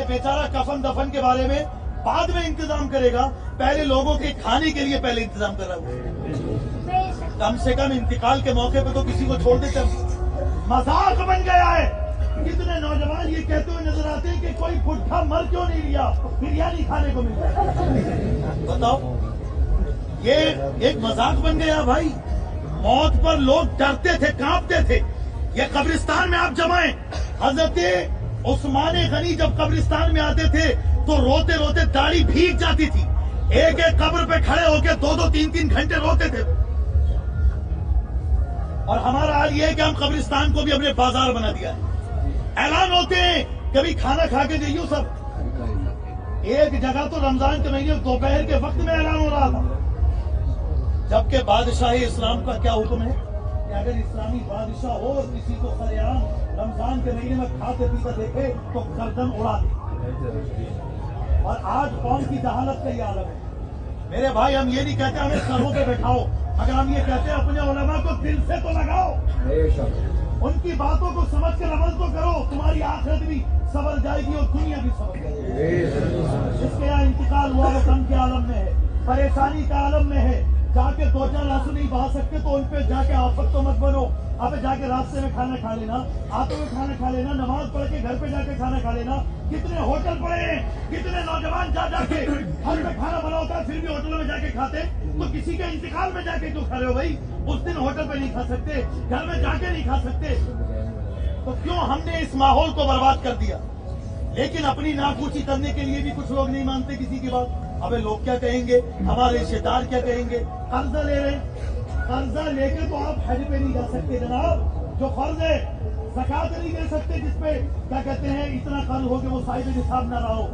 بیچارہ کفن دفن کے بارے میں بعد میں انتظام کرے گا، پہلے لوگوں کے کھانے کے لیے پہلے انتظام کر رہا ہوں۔ کم سے کم انتقال کے موقع پہ تو کسی کو چھوڑ دیتے۔ مذاق بن گیا ہے۔ کتنے نوجوان یہ کہتے ہوئے نظر آتے ہیں کہ کوئی پٹھا مر کیوں نہیں لیا، بریانی کھانے کو مل رہا۔ بتاؤ، یہ ایک مذاق بن گیا بھائی۔ موت پر لوگ ڈرتے تھے، کانپتے تھے۔ یہ قبرستان میں آپ جمائیں، حضرت عثمان غنی جب قبرستان میں آتے تھے تو روتے روتے داڑھی بھیگ جاتی تھی، ایک ایک قبر پہ کھڑے ہو کے 2-3 گھنٹے روتے تھے۔ اور ہمارا حال یہ ہے کہ ہم قبرستان کو بھی اپنے بازار بنا دیا ہے۔ اعلان ہوتے ہیں، کبھی کھانا کھا کے جائیو سب۔ ایک جگہ تو رمضان کے مہینے دوپہر کے وقت میں اعلان ہو رہا تھا، جبکہ بادشاہ اسلام کا کیا حکم ہے کہ اگر اسلامی بادشاہ ہو اور کسی کو سریعان رمضان کے مہینے میں کھاتے پیتے دیکھے تو گردن اڑا دے۔ اور آج قوم کی جہالت کا یہ عالم ہے۔ میرے بھائی، ہم یہ نہیں کہتے ہمیں سروں پہ بیٹھاؤ، مگر ہم یہ کہتے ہیں اپنے علماء کو دل سے تو لگاؤ، ان کی باتوں کو سمجھ کر عمل تو کرو، تمہاری آخرت بھی سنور جائے گی اور دنیا بھی سنور جائے گی۔ جس کے یہاں انتقال ہوا وہ غم کے عالم میں ہے، پریشانی کا عالم میں ہے، جا کے 2-4 آنسو نہیں بہا سکتے تو ان پہ جا کے آفت تو مت بنو۔ اب جا کے راستے میں کھانا کھا لینا، آٹو میں کھانا کھا لینا، نماز پڑھ کے گھر پہ جا کے کھانا کھا لینا۔ کتنے ہوٹل پڑے ہیں، کتنے نوجوان جا کے گھر میں کھانا بنا ہوتا ہے پھر بھی ہوٹلوں میں جا کے کھاتے، تو کسی کے انتقال میں جا کے کیوں کھا رہے ہو بھائی؟ اس دن ہوٹل پہ نہیں کھا سکتے، گھر میں جا کے نہیں کھا سکتے، تو کیوں ہم نے اس ماحول کو برباد کر دیا؟ لیکن اپنی ناک اونچی کرنے کے لیے بھی کچھ لوگ نہیں مانتے کسی کی بات۔ ابے لوگ کیا کہیں گے، ہمارے رشتے دار کیا کہیں گے؟ قرضہ لے رہے ہیں، قرضہ لے کے تو آپ حج پہ نہیں جا سکتے جناب، جو فرض ہے زکات نہیں دے سکتے، جس پہ کیا کہتے ہیں اتنا قرض ہو کہ وہ صاحب نصاب نہ رہا ہو۔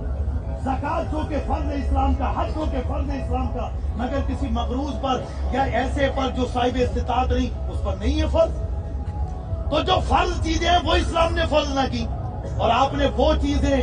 زکات جو کہ فرض ہے اسلام کا، حج جو کہ فرض ہے اسلام کا، مگر کسی مقروض پر یا ایسے پر جو صاحب استطاعت نہیں، اس پر نہیں ہے فرض۔ تو جو فرض چیزیں ہیں وہ اسلام نے فرض نہ کی، اور آپ نے وہ چیزیں